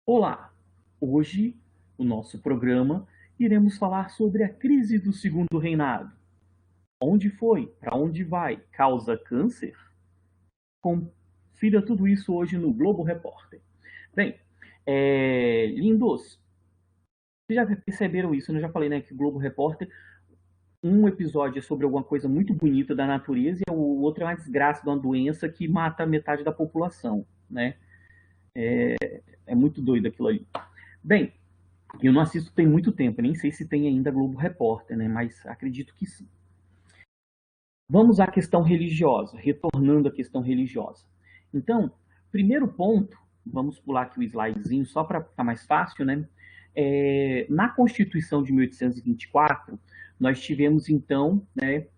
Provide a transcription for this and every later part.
Olá! Hoje, no nosso programa, iremos falar sobre a crise do Segundo Reinado. Onde foi? Para onde vai? Causa câncer? Confira tudo isso hoje no Globo Repórter. Bem, lindos, vocês já perceberam isso? Eu já falei, né, que o Globo Repórter, um episódio é sobre alguma coisa muito bonita da natureza e o outro é uma desgraça de uma doença que mata metade da população, né? É muito doido aquilo ali. Bem, eu não assisto tem muito tempo, nem sei se tem ainda Globo Repórter, né? Mas acredito que sim. Vamos à questão religiosa, retornando à questão religiosa. Então, primeiro ponto, vamos pular aqui o slidezinho só para ficar mais fácil, né? Na Constituição de 1824, nós tivemos então, né,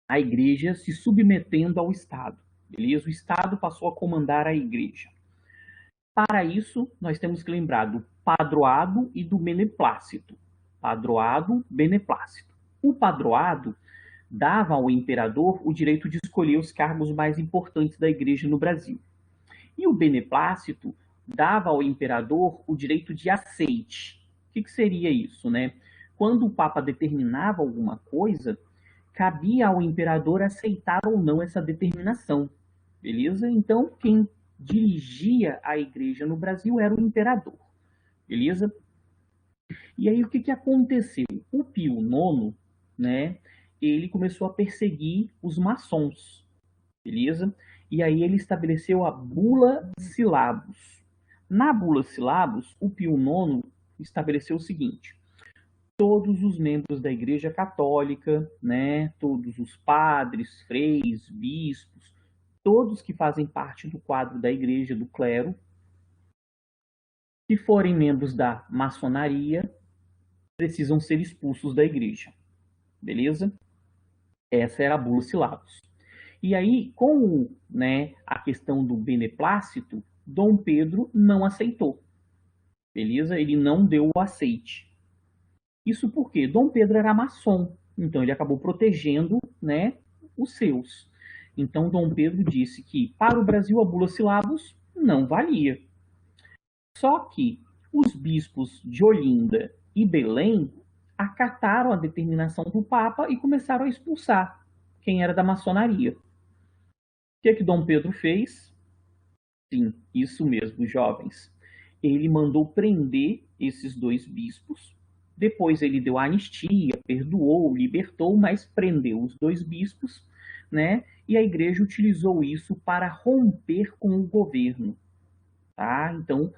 a Igreja se submetendo ao Estado, beleza? O Estado passou a comandar a Igreja. Para isso, nós temos que lembrar do padroado e do beneplácito. Padroado, beneplácito. O padroado dava ao imperador o direito de escolher os cargos mais importantes da igreja no Brasil. E o beneplácito dava ao imperador o direito de aceite. O que seria isso, né? Quando o papa determinava alguma coisa, cabia ao imperador aceitar ou não essa determinação. Beleza? Então, quem dirigia a igreja no Brasil era o imperador. Beleza? E aí o que aconteceu? O Pio IX, né, ele começou a perseguir os maçons, beleza? E aí ele estabeleceu a Bula Syllabus. Na Bula Syllabus, o Pio IX estabeleceu o seguinte: todos os membros da Igreja Católica, né, todos os padres, freis, bispos, todos que fazem parte do quadro da Igreja, do clero, que forem membros da maçonaria, precisam ser expulsos da Igreja. Beleza? Essa era a Bula Syllabus. E aí, com, né, a questão do beneplácito, Dom Pedro não aceitou. Beleza? Ele não deu o aceite. Isso porque Dom Pedro era maçom, então ele acabou protegendo, né, os seus. Então Dom Pedro disse que para o Brasil a Bula Syllabus não valia. Só que os bispos de Olinda e Belém acataram a determinação do Papa e começaram a expulsar quem era da maçonaria. O que Dom Pedro fez? Sim, isso mesmo, jovens. Ele mandou prender esses dois bispos. Depois ele deu anistia, perdoou, libertou, mas prendeu os dois bispos, né? E a igreja utilizou isso para romper com o governo, tá? Então,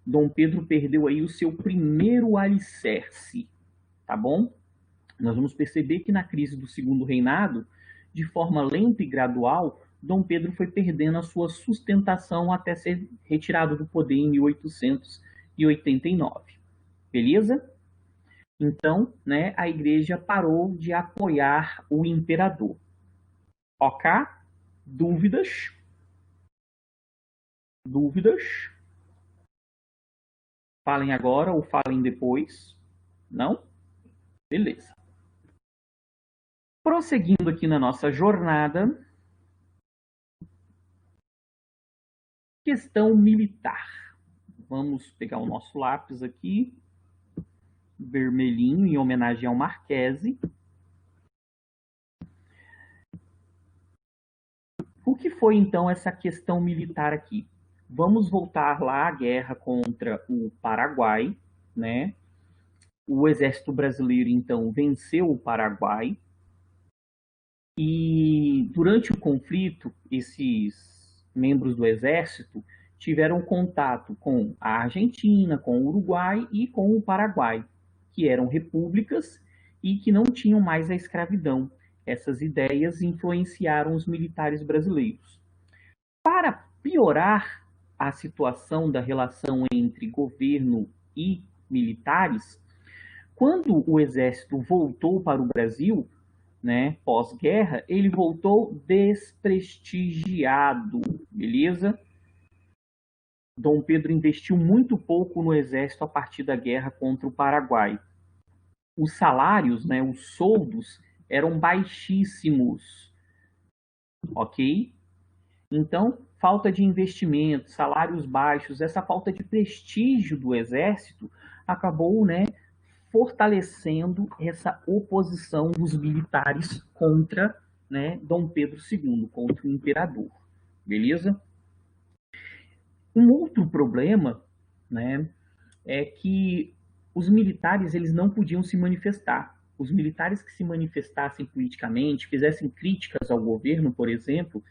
Dom Pedro perdeu aí o seu primeiro alicerce, tá bom? Nós vamos perceber que na crise do Segundo Reinado, de forma lenta e gradual, Dom Pedro foi perdendo a sua sustentação até ser retirado do poder em 1889. Beleza? Então, né, a igreja parou de apoiar o imperador. Ok? Dúvidas? Dúvidas? Falem agora ou falem depois? Não? Beleza. Prosseguindo aqui na nossa jornada, questão militar. Vamos pegar o nosso lápis aqui, vermelhinho, em homenagem ao Marquese. O que foi então essa questão militar aqui? Vamos voltar lá à guerra contra o Paraguai, né? O exército brasileiro então venceu o Paraguai e durante o conflito esses membros do exército tiveram contato com a Argentina, com o Uruguai e com o Paraguai, que eram repúblicas e que não tinham mais a escravidão. Essas ideias influenciaram os militares brasileiros. Para piorar a situação da relação entre governo e militares, quando o exército voltou para o Brasil, né, pós-guerra, ele voltou desprestigiado, beleza? Dom Pedro investiu muito pouco no exército a partir da guerra contra o Paraguai. Os salários, né, os soldos, eram baixíssimos, ok? Então, falta de investimento, salários baixos, essa falta de prestígio do exército acabou, né, fortalecendo essa oposição dos militares contra, né, Dom Pedro II, contra o imperador. Beleza? Um outro problema, né, é que os militares eles não podiam se manifestar. Os militares que se manifestassem politicamente, fizessem críticas ao governo, por exemplo,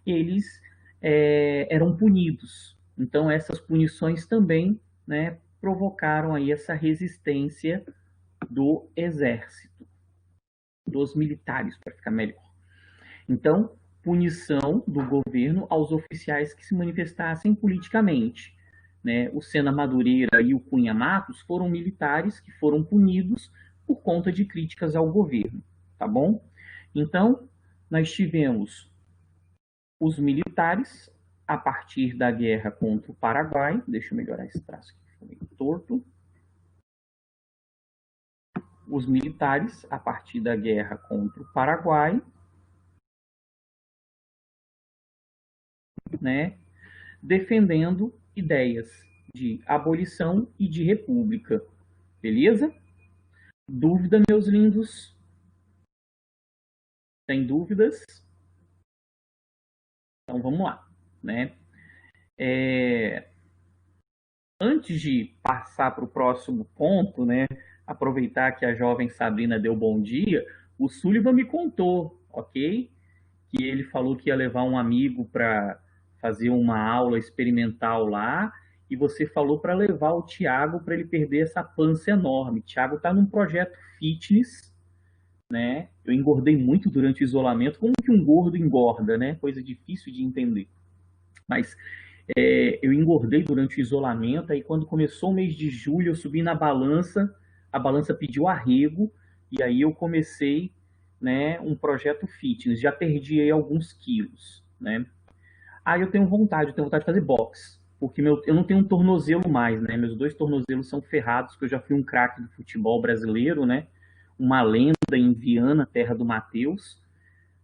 eles eram punidos. Então, essas punições também, né, provocaram aí essa resistência do exército, dos militares, para ficar melhor. Então, punição do governo aos oficiais que se manifestassem politicamente. Né? O Sena Madureira e o Cunha Matos foram militares que foram punidos por conta de críticas ao governo, tá bom? Então, nós tivemos os militares a partir da guerra contra o Paraguai. Deixa eu melhorar esse traço aqui, ficou meio torto. Os militares a partir da guerra contra o Paraguai, né, defendendo ideias de abolição e de república. Beleza? Dúvida, meus lindos? Tem dúvidas? Então vamos lá, né? Antes de passar para o próximo ponto, né? Aproveitar que a jovem Sabrina deu bom dia, o Sullivan me contou, ok? Que ele falou que ia levar um amigo para fazer uma aula experimental lá, e você falou para levar o Thiago para ele perder essa pança enorme. O Thiago está num projeto fitness, né? Eu engordei muito durante o isolamento. Como que um gordo engorda, né? Coisa difícil de entender. Mas eu engordei durante o isolamento, aí quando começou o mês de julho, eu subi na balança, a balança pediu arrego, e aí eu comecei, né, um projeto fitness. Já perdi aí alguns quilos, né? Aí eu tenho vontade de fazer boxe, porque eu não tenho um tornozelo mais, né? Meus dois tornozelos são ferrados, que eu já fui um craque do futebol brasileiro, né? Uma lenda em Viana, terra do Matheus,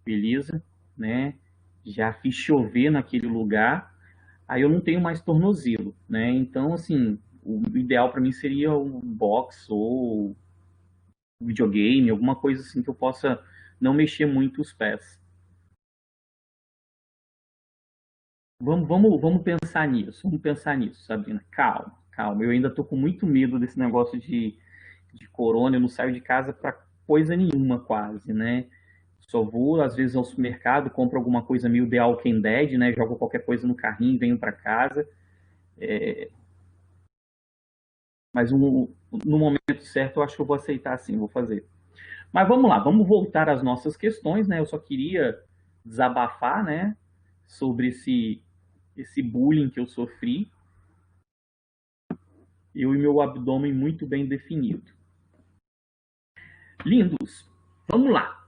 beleza, né? Já fiz chover naquele lugar, aí eu não tenho mais tornozelo, né? Então, assim, o ideal para mim seria um boxe ou um videogame, alguma coisa assim que eu possa não mexer muito os pés. Vamos pensar nisso, Sabrina. Calma, calma. Eu ainda tô com muito medo desse negócio de corona. Eu não saio de casa para coisa nenhuma, quase, né? Só vou, às vezes, ao supermercado, compro alguma coisa meio The Walking Dead, né? Jogo qualquer coisa no carrinho e venho para casa. Mas no momento certo, eu acho que eu vou aceitar sim, vou fazer. Mas vamos lá, vamos voltar às nossas questões, né? Eu só queria desabafar, né? Sobre esse bullying que eu sofri. Eu e meu abdômen muito bem definido. Lindos, vamos lá.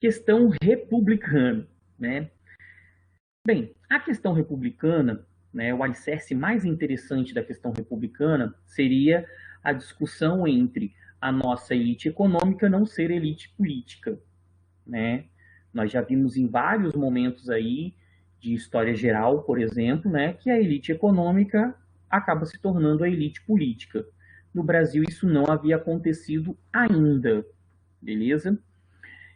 Questão republicana, né? Bem, a questão republicana, né, o alicerce mais interessante da questão republicana seria a discussão entre a nossa elite econômica não ser elite política, né? Nós já vimos em vários momentos aí de história geral, por exemplo, né, que a elite econômica acaba se tornando a elite política. No Brasil isso não havia acontecido ainda, beleza?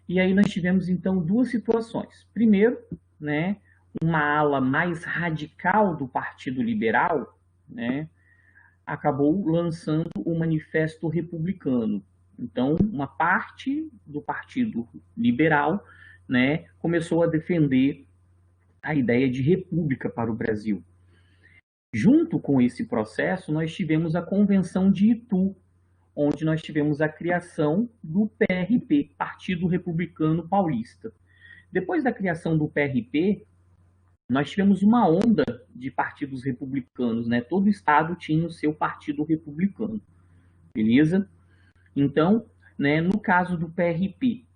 E aí nós tivemos então duas situações. Primeiro, né, uma ala mais radical do Partido Liberal, né, acabou lançando o Manifesto Republicano. Então, uma parte do Partido Liberal, né, começou a defender a ideia de república para o Brasil. Junto com esse processo, nós tivemos a Convenção de Itu, onde nós tivemos a criação do PRP, Partido Republicano Paulista. Depois da criação do PRP, nós tivemos uma onda de partidos republicanos, né? Todo estado tinha o seu partido republicano, beleza? Então, né, no caso do PRP,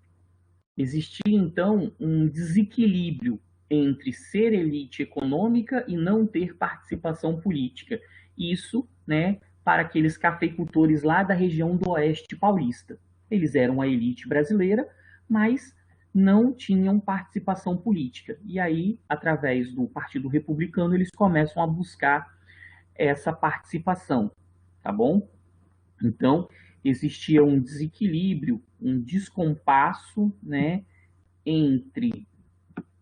existia então um desequilíbrio entre ser elite econômica e não ter participação política. Isso, né, para aqueles cafeicultores lá da região do Oeste Paulista. Eles eram a elite brasileira, mas não tinham participação política. E aí, através do Partido Republicano, eles começam a buscar essa participação, tá bom? Então, existia um desequilíbrio, um descompasso, né, entre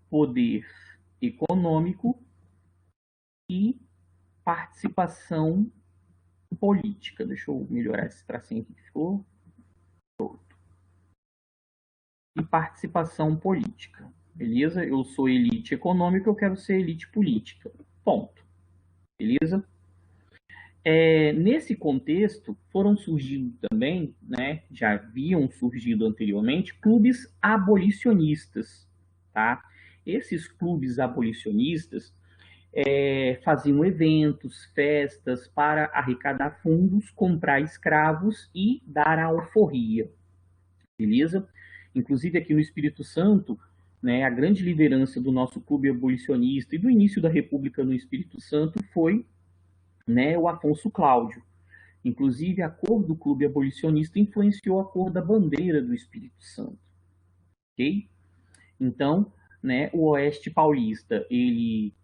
poder econômico e participação política. Deixa eu melhorar esse tracinho aqui que ficou. E participação política. Beleza? Eu sou elite econômica, eu quero ser elite política. Ponto. Beleza? Nesse contexto, foram surgindo também, né, já haviam surgido anteriormente, clubes abolicionistas. Tá? Esses clubes abolicionistas faziam eventos, festas para arrecadar fundos, comprar escravos e dar a alforria. Beleza? Inclusive aqui no Espírito Santo, né, a grande liderança do nosso clube abolicionista e do início da República no Espírito Santo foi, né, o Afonso Cláudio. Inclusive a cor do clube abolicionista influenciou a cor da bandeira do Espírito Santo. Ok? Então, né, o Oeste Paulista, ele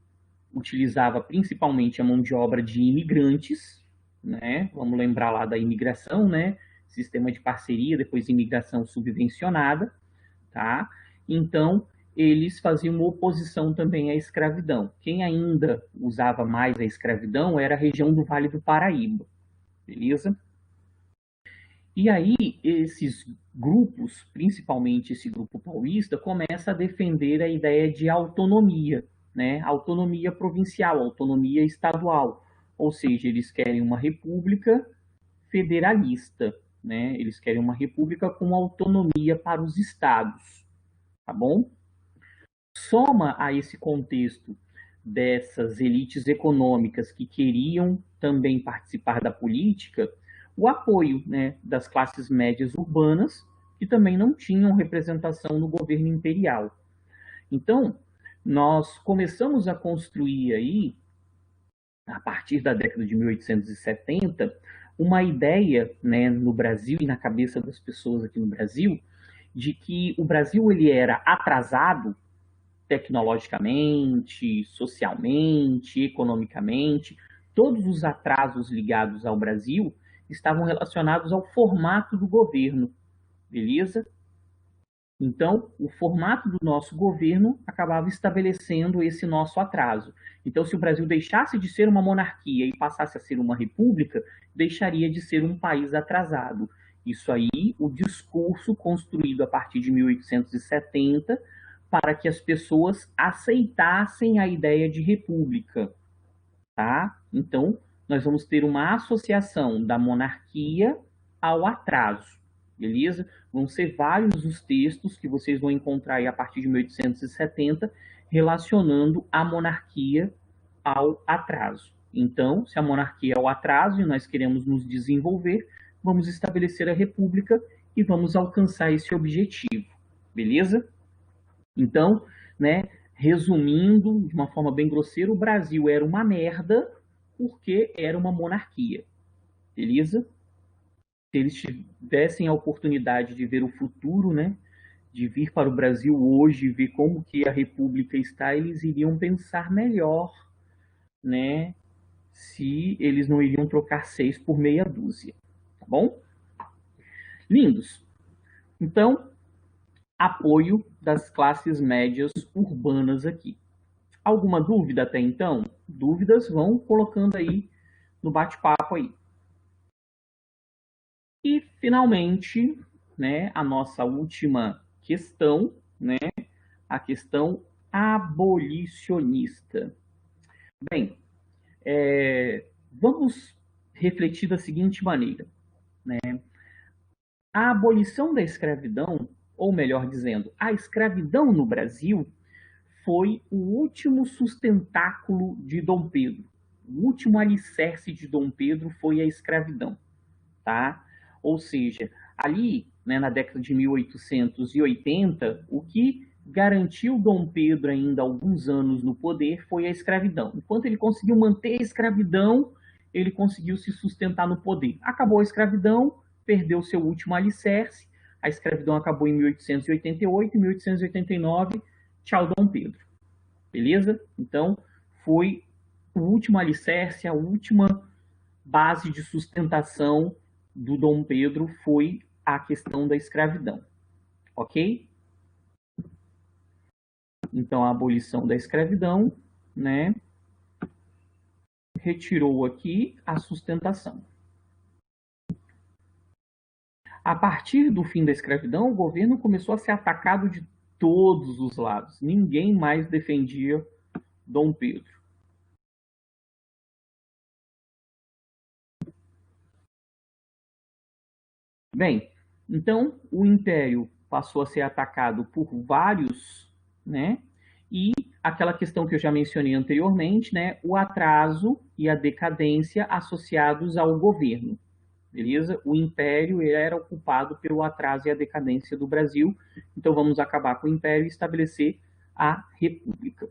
utilizava principalmente a mão de obra de imigrantes, né? Vamos lembrar lá da imigração, né? Sistema de parceria, depois imigração subvencionada, tá? Então, eles faziam uma oposição também à escravidão. Quem ainda usava mais a escravidão era a região do Vale do Paraíba, beleza? E aí, esses grupos, principalmente esse grupo paulista, começa a defender a ideia de autonomia, né? Autonomia provincial, autonomia estadual. Ou seja, eles querem uma república federalista, né? Eles querem uma república com autonomia para os estados, tá bom? Soma a esse contexto dessas elites econômicas que queriam também participar da política, o apoio, né, das classes médias urbanas, que também não tinham representação no governo imperial. Então, nós começamos a construir aí, a partir da década de 1870, uma ideia, né, no Brasil e na cabeça das pessoas aqui no Brasil, de que o Brasil ele era atrasado tecnologicamente, socialmente, economicamente. Todos os atrasos ligados ao Brasil estavam relacionados ao formato do governo, beleza? Então, o formato do nosso governo acabava estabelecendo esse nosso atraso. Então, se o Brasil deixasse de ser uma monarquia e passasse a ser uma república, deixaria de ser um país atrasado. Isso aí, o discurso construído a partir de 1870 para que as pessoas aceitassem a ideia de república, tá? Então, nós vamos ter uma associação da monarquia ao atraso, beleza? Vão ser vários os textos que vocês vão encontrar aí a partir de 1870 relacionando a monarquia ao atraso. Então, se a monarquia é o atraso e nós queremos nos desenvolver, vamos estabelecer a república e vamos alcançar esse objetivo, beleza? Então, né, resumindo de uma forma bem grosseira, o Brasil era uma merda porque era uma monarquia, beleza? Se eles tivessem a oportunidade de ver o futuro, né, de vir para o Brasil hoje e ver como que a república está, eles iriam pensar melhor, né, se eles não iriam trocar 6 por meia dúzia, tá bom? Lindos. Então, apoio das classes médias urbanas aqui. Alguma dúvida até então? Dúvidas vão colocando aí no bate-papo aí. E, finalmente, né, a nossa última questão, né, a questão abolicionista. Bem, vamos refletir da seguinte maneira, né? A abolição da escravidão, ou melhor dizendo, a escravidão no Brasil, foi o último sustentáculo de Dom Pedro. O último alicerce de Dom Pedro foi a escravidão, tá? Ou seja, ali, né, na década de 1880, o que garantiu Dom Pedro ainda alguns anos no poder foi a escravidão. Enquanto ele conseguiu manter a escravidão, ele conseguiu se sustentar no poder. Acabou a escravidão, perdeu seu último alicerce, A escravidão acabou em 1888, em 1889, tchau Dom Pedro. Beleza? Então, foi o último alicerce, a última base de sustentação do Dom Pedro foi a questão da escravidão. Ok? Então, a abolição da escravidão, né, retirou aqui a sustentação. A partir do fim da escravidão, o governo começou a ser atacado de todos os lados. Ninguém mais defendia Dom Pedro. Bem, então o Império passou a ser atacado por vários, né? E aquela questão que eu já mencionei anteriormente, né? O atraso e a decadência associados ao governo. Beleza? O Império era ocupado pelo atraso e a decadência do Brasil. Então vamos acabar com o Império e estabelecer a República.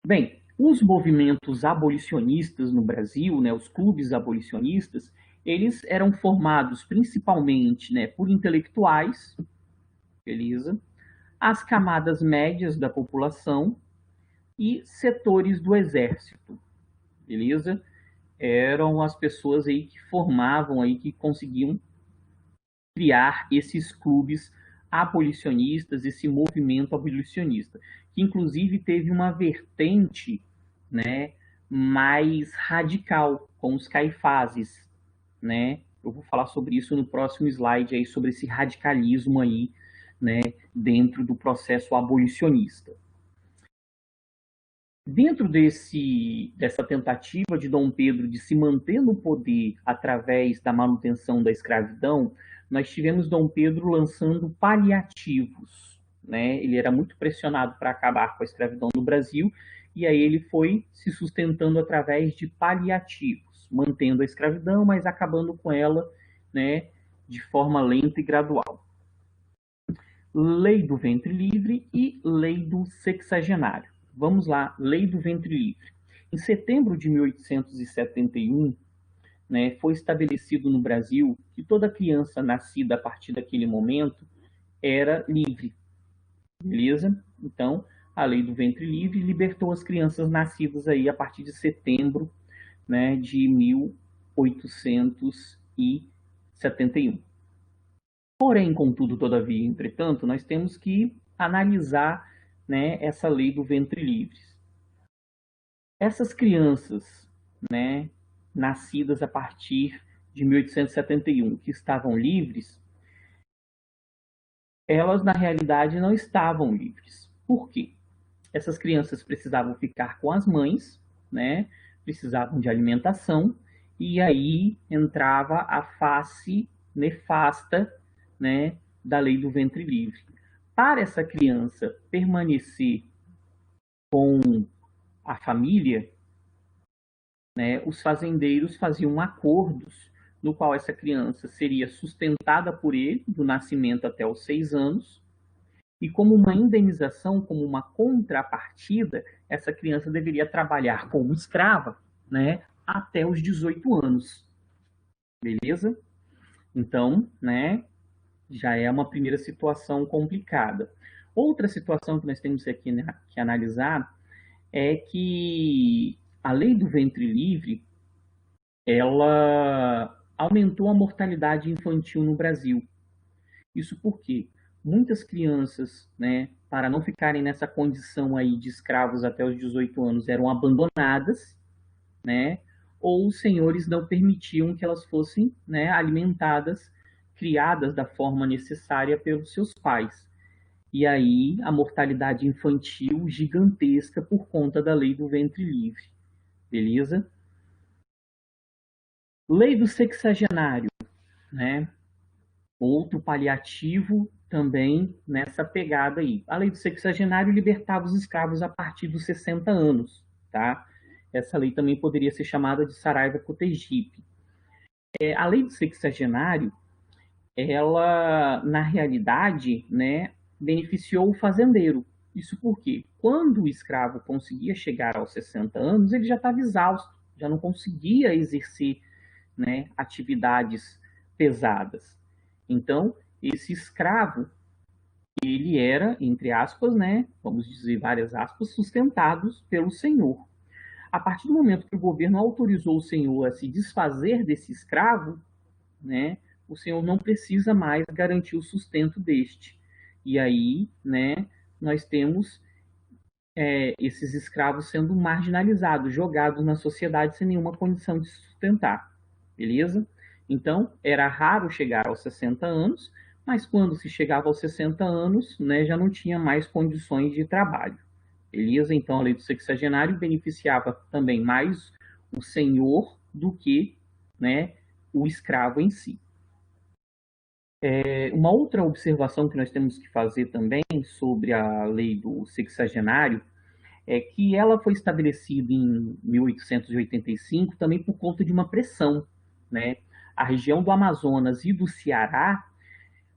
Bem, os movimentos abolicionistas no Brasil, né, os clubes abolicionistas, eles eram formados principalmente, né, por intelectuais, beleza? As camadas médias da população e setores do exército, beleza? Eram as pessoas aí que formavam aí, que conseguiam criar esses clubes abolicionistas, esse movimento abolicionista, que inclusive teve uma vertente, né, mais radical, com os caifases, né? Eu vou falar sobre isso no próximo slide aí, sobre esse radicalismo aí, né, dentro do processo abolicionista. Dentro dessa tentativa de Dom Pedro de se manter no poder através da manutenção da escravidão, nós tivemos Dom Pedro lançando paliativos, né? Ele era muito pressionado para acabar com a escravidão no Brasil, e aí ele foi se sustentando através de paliativos, mantendo a escravidão, mas acabando com ela, né, de forma lenta e gradual. Lei do ventre livre e lei do sexagenário. Vamos lá, Lei do Ventre Livre. Em setembro de 1871, né, foi estabelecido no Brasil que toda criança nascida a partir daquele momento era livre. Beleza? Então, a Lei do Ventre Livre libertou as crianças nascidas aí a partir de setembro, né, de 1871. Porém, contudo, todavia, entretanto, nós temos que analisar, né, essa Lei do Ventre Livre. Essas crianças, né, nascidas a partir de 1871, que estavam livres, elas na realidade não estavam livres. Por quê? Essas crianças precisavam ficar com as mães, né, precisavam de alimentação, e aí entrava a face nefasta, né, da Lei do Ventre Livre. Para essa criança permanecer com a família, né, os fazendeiros faziam acordos no qual essa criança seria sustentada por ele, do nascimento até os 6 anos, e como uma indenização, como uma contrapartida, essa criança deveria trabalhar como escrava, né, até os 18 anos. Beleza? Então, né, já é uma primeira situação complicada. Outra situação que nós temos aqui, né, que analisar é que a Lei do Ventre Livre, ela aumentou a mortalidade infantil no Brasil. Isso porque muitas crianças, né, para não ficarem nessa condição aí de escravos até os 18 anos, eram abandonadas, né, ou os senhores não permitiam que elas fossem, né, alimentadas, criadas da forma necessária pelos seus pais. E aí a mortalidade infantil gigantesca por conta da Lei do Ventre Livre. Beleza? Lei do sexagenário, né? Outro paliativo também nessa pegada aí. A Lei do sexagenário libertava os escravos a partir dos 60 anos, tá? Essa lei também poderia ser chamada de Saraiva-Cotegipe. A Lei do sexagenário, ela, na realidade, né, beneficiou o fazendeiro. Isso porque, quando o escravo conseguia chegar aos 60 anos, ele já estava exausto, já não conseguia exercer, né, atividades pesadas. Então, esse escravo, ele era, entre aspas, né, vamos dizer várias aspas, sustentados pelo senhor. A partir do momento que o governo autorizou o senhor a se desfazer desse escravo, né, o senhor não precisa mais garantir o sustento deste. E aí, né, nós temos esses escravos sendo marginalizados, jogados na sociedade sem nenhuma condição de sustentar, beleza? Então, era raro chegar aos 60 anos, mas quando se chegava aos 60 anos, né, já não tinha mais condições de trabalho, beleza? Então, a lei do sexagenário beneficiava também mais o senhor do que, né, o escravo em si. Uma outra observação que nós temos que fazer também sobre a lei do sexagenário é que ela foi estabelecida em 1885 também por conta de uma pressão, né? A região do Amazonas e do Ceará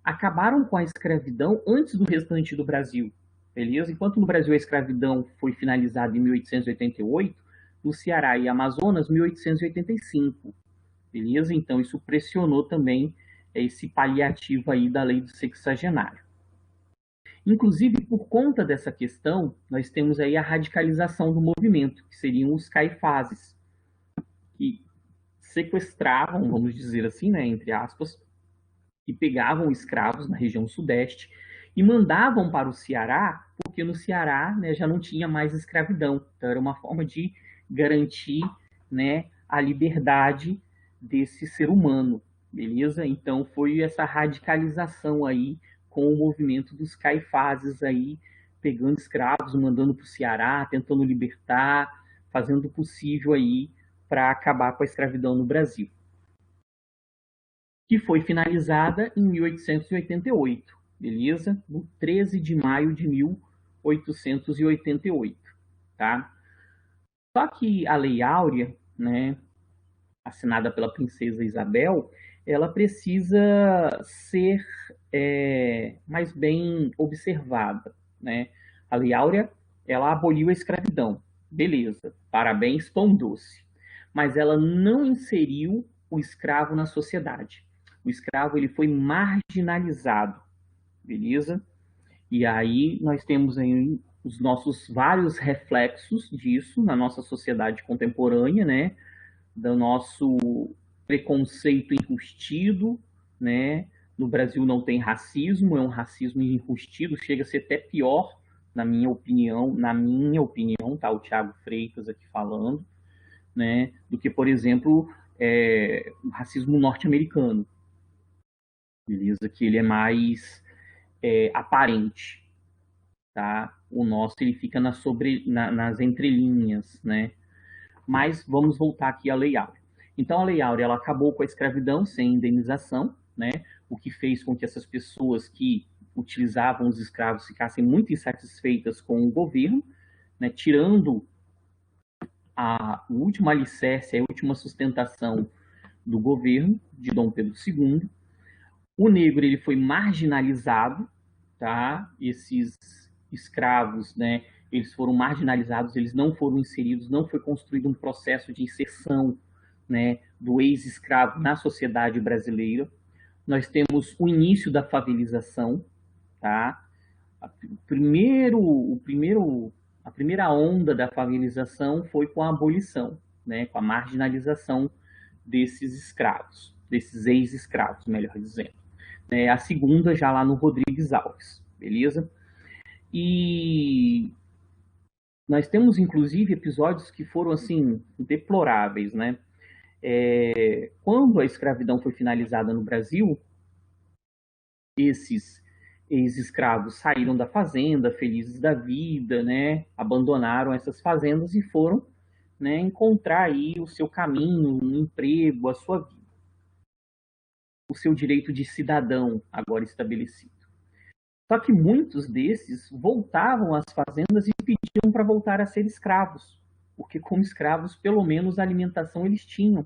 acabaram com a escravidão antes do restante do Brasil, beleza? Enquanto no Brasil a escravidão foi finalizada em 1888, no Ceará e Amazonas, 1885, beleza? Então isso pressionou também esse paliativo aí da lei do sexagenário. Inclusive, por conta dessa questão, nós temos aí a radicalização do movimento, que seriam os caifases, que sequestravam, vamos dizer assim, né, entre aspas, que pegavam escravos na região sudeste e mandavam para o Ceará, porque no Ceará, né, já não tinha mais escravidão. Então era uma forma de garantir, né, a liberdade desse ser humano, beleza? Então foi essa radicalização aí com o movimento dos caifases aí, pegando escravos, mandando para o Ceará, tentando libertar, fazendo o possível aí para acabar com a escravidão no Brasil, que foi finalizada em 1888, beleza? No 13 de maio de 1888, tá? Só que a Lei Áurea, né, assinada pela princesa Isabel, ela precisa ser mais bem observada, né? A Lei Áurea, ela aboliu a escravidão, beleza, parabéns, pão doce. Mas ela não inseriu o escravo na sociedade. O escravo ele foi marginalizado, beleza? E aí nós temos aí os nossos vários reflexos disso na nossa sociedade contemporânea, né? Do nosso preconceito enrustido, né? No Brasil não tem racismo, é um racismo enrustido, chega a ser até pior, na minha opinião, tá? O Thiago Freitas aqui falando, né? Do que, por exemplo, o racismo norte-americano, beleza? Que ele é mais aparente, tá? O nosso ele fica nas entrelinhas, né? Mas vamos voltar aqui à Lei Áurea. Então a Lei Áurea ela acabou com a escravidão sem indenização, né? O que fez com que essas pessoas que utilizavam os escravos ficassem muito insatisfeitas com o governo, né? Tirando o último alicerce, a última sustentação do governo de Dom Pedro II. O negro ele foi marginalizado, tá? Esses escravos, né? Eles foram marginalizados, eles não foram inseridos, não foi construído um processo de inserção, né, do ex-escravo na sociedade brasileira. Nós temos o início da favelização, tá? A primeira onda da favelização foi com a abolição, né, com a marginalização desses escravos, desses ex-escravos, melhor dizendo. A segunda já lá no Rodrigues Alves, beleza? E nós temos, inclusive, episódios que foram, assim, deploráveis, né? Quando a escravidão foi finalizada no Brasil, esses ex-escravos saíram da fazenda, felizes da vida, né? Abandonaram essas fazendas e foram, né, encontrar aí o seu caminho, um emprego, a sua vida. O seu direito de cidadão agora estabelecido. Só que muitos desses voltavam às fazendas e pediam para voltar a ser escravos, porque como escravos, pelo menos a alimentação eles tinham,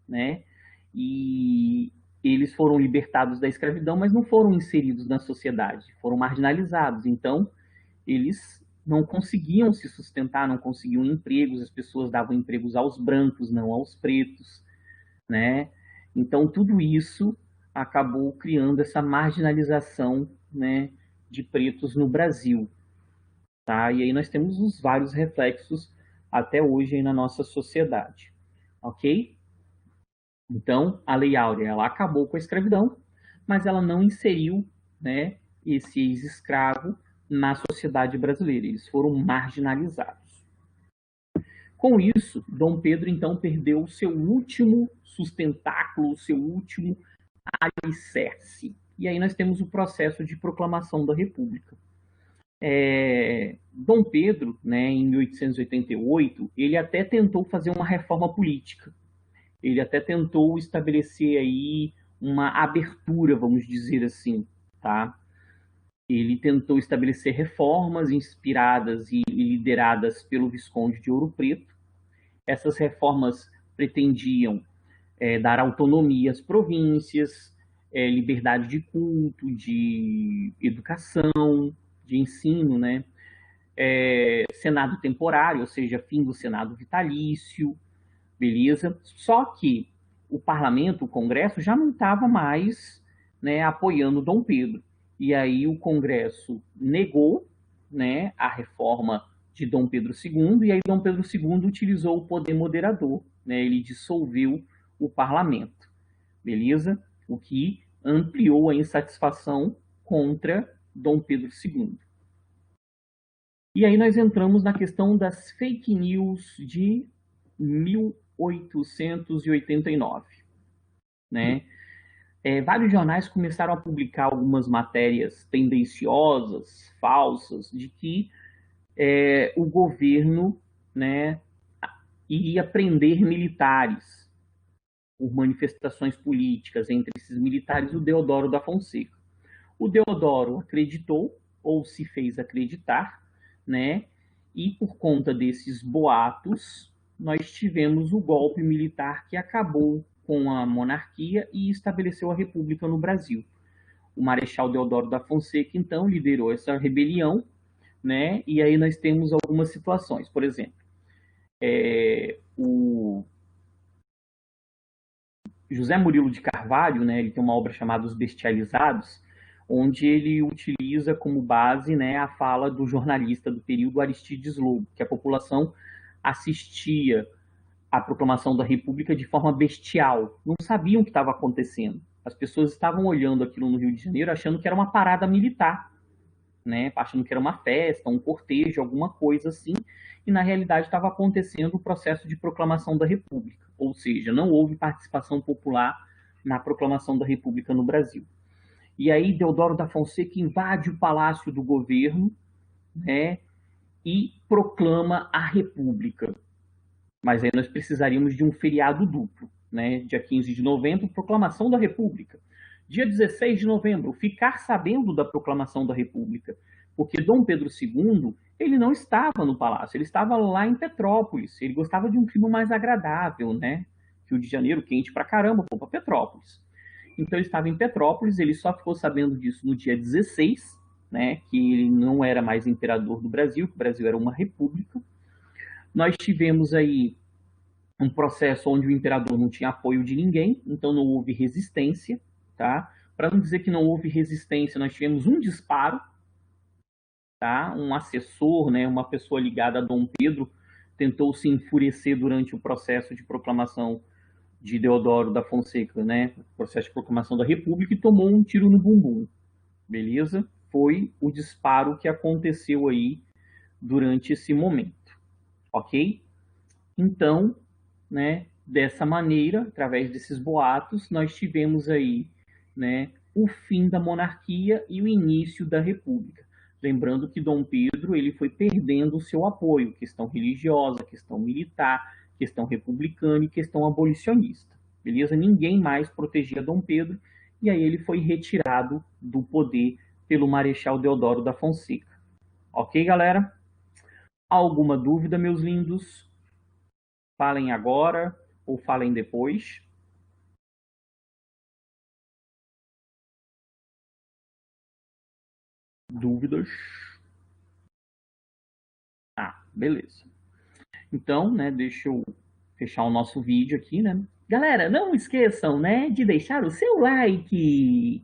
né? E eles foram libertados da escravidão, mas não foram inseridos na sociedade, foram marginalizados. Então, eles não conseguiam se sustentar, não conseguiam empregos, as pessoas davam empregos aos brancos, não aos pretos, né? Então, tudo isso acabou criando essa marginalização, né, de pretos no Brasil. Tá? E aí nós temos os vários reflexos até hoje aí na nossa sociedade. Ok? Então, a Lei Áurea ela acabou com a escravidão, mas ela não inseriu, né, esse ex-escravo na sociedade brasileira. Eles foram marginalizados. Com isso, Dom Pedro, então, perdeu o seu último sustentáculo, o seu último alicerce. E aí nós temos o processo de proclamação da República. Dom Pedro, né, em 1888, ele até tentou fazer uma reforma política. Ele até tentou estabelecer aí uma abertura, vamos dizer assim, tá? Ele tentou estabelecer reformas inspiradas e lideradas pelo Visconde de Ouro Preto. Essas reformas pretendiam dar autonomia às províncias, liberdade de culto, de educação, de ensino, né? Senado temporário, ou seja, fim do Senado vitalício, beleza? Só que o parlamento, o Congresso, já não estava mais, né, apoiando Dom Pedro. E aí o Congresso negou, né, a reforma de Dom Pedro II, e aí Dom Pedro II utilizou o poder moderador, né, ele dissolveu o parlamento, beleza? O que ampliou a insatisfação contra Dom Pedro II. E aí nós entramos na questão das fake news de 1889, né? Vários jornais começaram a publicar algumas matérias tendenciosas, falsas, de que o governo, né, iria prender militares por manifestações políticas. Entre esses militares, o Deodoro da Fonseca. O Deodoro acreditou, ou se fez acreditar, né? E por conta desses boatos, nós tivemos o golpe militar que acabou com a monarquia e estabeleceu a república no Brasil. O Marechal Deodoro da Fonseca, então, liderou essa rebelião, né? E aí nós temos algumas situações. Por exemplo, o José Murilo de Carvalho, né? Ele tem uma obra chamada Os Bestializados, onde ele utiliza como base, né, a fala do jornalista do período Aristides Lobo, que a população assistia à proclamação da República de forma bestial, não sabiam o que estava acontecendo. As pessoas estavam olhando aquilo no Rio de Janeiro achando que era uma parada militar, né, achando que era uma festa, um cortejo, alguma coisa assim, e na realidade estava acontecendo o processo de proclamação da República, ou seja, não houve participação popular na proclamação da República no Brasil. E aí Deodoro da Fonseca invade o palácio do governo, né, e proclama a República. Mas aí nós precisaríamos de um feriado duplo, né? Dia 15 de novembro, proclamação da República. Dia 16 de novembro, ficar sabendo da proclamação da República. Porque Dom Pedro II, ele não estava no palácio, ele estava lá em Petrópolis. Ele gostava de um clima mais agradável, né? Rio de Janeiro, quente pra caramba, pô, pra Petrópolis. Então ele estava em Petrópolis, ele só ficou sabendo disso no dia 16, né, que ele não era mais imperador do Brasil, que o Brasil era uma república. Nós tivemos aí um processo onde o imperador não tinha apoio de ninguém, então não houve resistência, tá? Para não dizer que não houve resistência, nós tivemos um disparo, tá? Um assessor, né, uma pessoa ligada a Dom Pedro, tentou se enfurecer durante o processo de proclamação de Deodoro da Fonseca, né, processo de proclamação da República, e tomou um tiro no bumbum, beleza? Foi o disparo que aconteceu aí durante esse momento, ok? Então, né, dessa maneira, através desses boatos, nós tivemos aí, né, o fim da monarquia e o início da República. Lembrando que Dom Pedro ele foi perdendo o seu apoio, questão religiosa, questão militar, questão republicana e questão abolicionista. Beleza? Ninguém mais protegia Dom Pedro e aí ele foi retirado do poder pelo Marechal Deodoro da Fonseca. Ok, galera? Alguma dúvida, meus lindos? Falem agora ou falem depois. Dúvidas? Ah, beleza. Então, né, deixa eu fechar o nosso vídeo aqui, né? Galera, não esqueçam, né, de deixar o seu like.